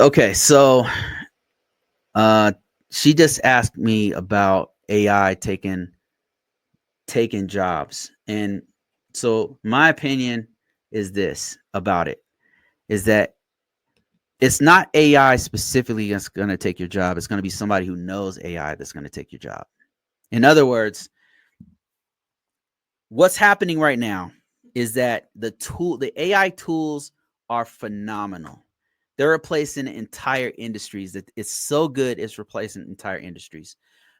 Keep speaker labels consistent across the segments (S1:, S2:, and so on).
S1: Okay, so uh she just asked me about AI taking jobs. And so my opinion is this about it is that it's not AI specifically that's going to take your job. It's going to be somebody who knows AI that's going to take your job. In other words, what's happening right now is that the AI tools are phenomenal. They're replacing entire industries. That it's so good, it's replacing entire industries.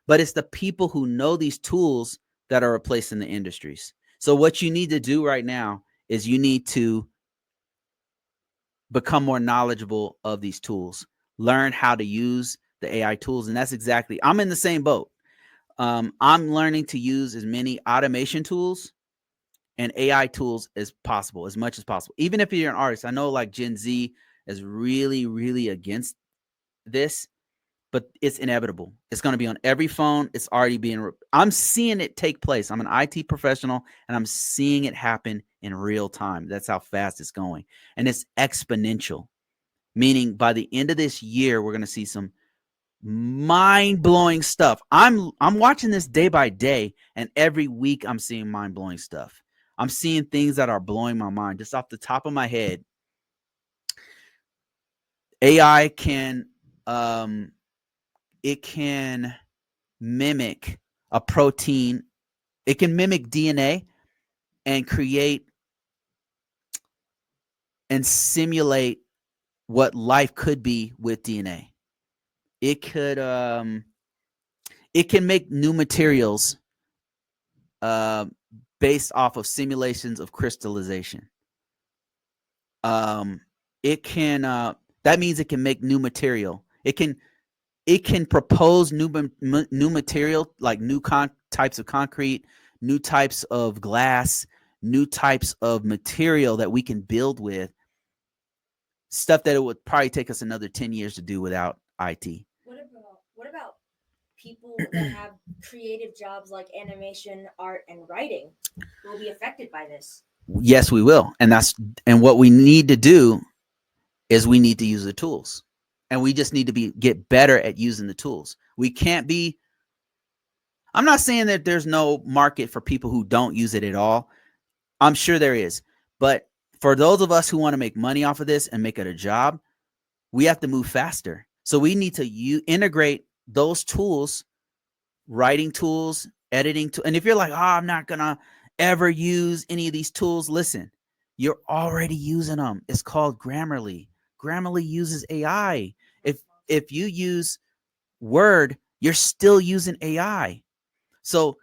S1: But it's the people who know these tools that are replacing the industries. So what you need to do right now is you need to become more knowledgeable of these tools, learn how to use the AI tools. And that's exactly, I'm in the same boat. I'm learning to use as many automation tools and AI tools as possible, as much as possible. Even if you're an artist, I know like Gen Z is really, really against this, but it's inevitable. It's going to be on every phone. It's already being, I'm seeing it take place. I'm an IT professional and I'm seeing it happen in real time. That's how fast it's going. And it's exponential, meaning by the end of this year, we're going to see some mind-blowing stuff. I'm watching this day by day, and every week I'm seeing mind-blowing stuff. I'm seeing things that are blowing my mind just off the top of my head. AI can it can mimic a protein. It can mimic DNA and create and simulate what life could be with DNA. It could it can make new materials uh, based off of simulations of crystallization. Um, it can that means it can make new material. It can propose new material like types of concrete, new types of glass, new types of material that we can build with stuff that it would probably take us another 10 years to do without IT.
S2: What about people that have creative jobs like animation, art, and writing will be affected by this?
S1: Yes, we will. And what we need to do is we need to use the tools. And we just need to get better at using the tools. We can't be I'm not saying that there's no market for people who don't use it at all. I'm sure there is. But for those of us who want to make money off of this and make it a job, we have to move faster. So we need to integrate those tools, writing tools, editing and if you're like, "Oh, I'm not going to ever use any of these tools," listen. You're already using them. It's called Grammarly. Grammarly uses AI. If you use Word, you're still using AI. So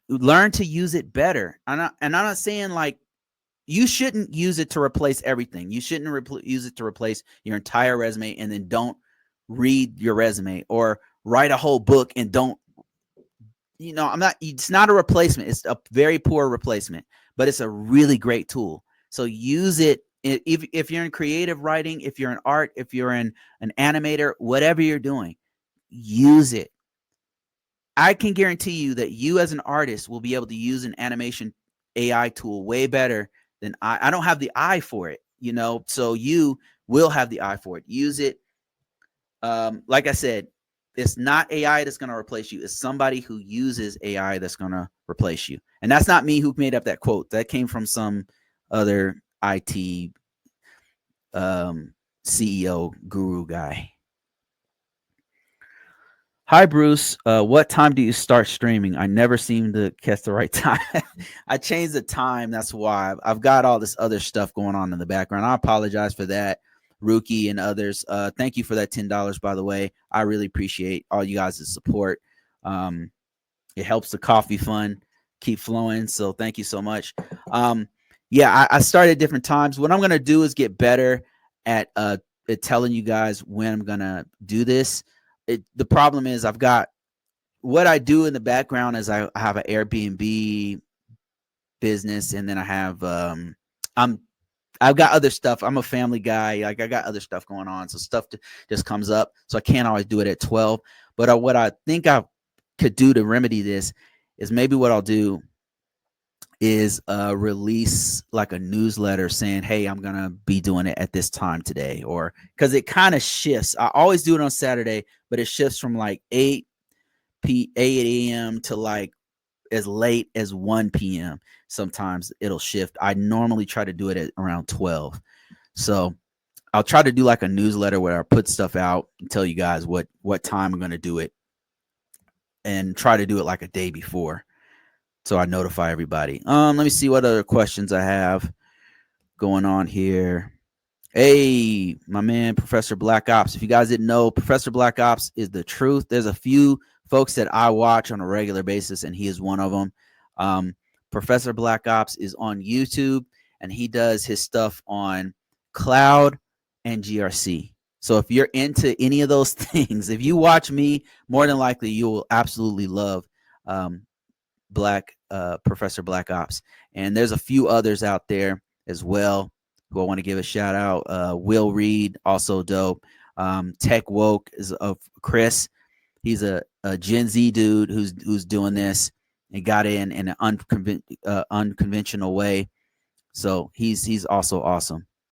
S1: learn to use it better. And I'm not saying like you shouldn't use it to replace everything. You shouldn't use it to replace your entire resume and then don't read your resume or write a whole book and don't. I'm not. It's not a replacement. It's a very poor replacement, but it's a really great tool. So use it if you're in creative writing, if you're in art, if you're in an animator, whatever you're doing, use it. I can guarantee you that you as an artist will be able to use an animation AI tool way better than I don't have the eye for it, so you will have the eye for it. Use it. Like I said, it's not AI that's going to replace you. It's somebody who uses AI that's going to replace you. And that's not me who made up that quote. That came from some other IT CEO guru guy. Hi, Bruce. What time do you start streaming? I never seem to catch the right time. I changed the time. That's why I've got all this other stuff going on in the background. I apologize for that, Rookie and others. Thank you for that $10, by the way. I really appreciate all you guys' support. It helps the coffee fund keep flowing. So thank you so much. Yeah, I started at different times. What I'm going to do is get better at telling you guys when I'm going to do this. The problem is I've got what I do in the background is I have an Airbnb business, and then I've got other stuff. I'm a family guy. Like I got other stuff going on, so stuff just comes up. So I can't always do it at 12. But what I think I could do to remedy this is maybe what I'll do is release like a newsletter saying, hey, I'm gonna be doing it at this time today, or because it kind of shifts. I always do it on Saturday, but it shifts from like 8 a.m. to like as late as 1 p.m. Sometimes it'll shift. I normally try to do it at around 12. So I'll try to do like a newsletter where I put stuff out and tell you guys what time I'm going to do it, and try to do it like a day before so I notify everybody. Let me see what other questions I have going on here. Hey, my man, Professor Black Ops. If you guys didn't know, Professor Black Ops is the truth. There's a few folks that I watch on a regular basis, and he is one of them. Professor Black Ops is on YouTube, and he does his stuff on Cloud and GRC. So if you're into any of those things, if you watch me, more than likely you will absolutely love um, Professor Black Ops. And there's a few others out there as well who I want to give a shout out. Will Reed, also dope. Tech Woke is of Chris. He's a Gen Z dude who's doing this and got in an unconventional way. So he's also awesome.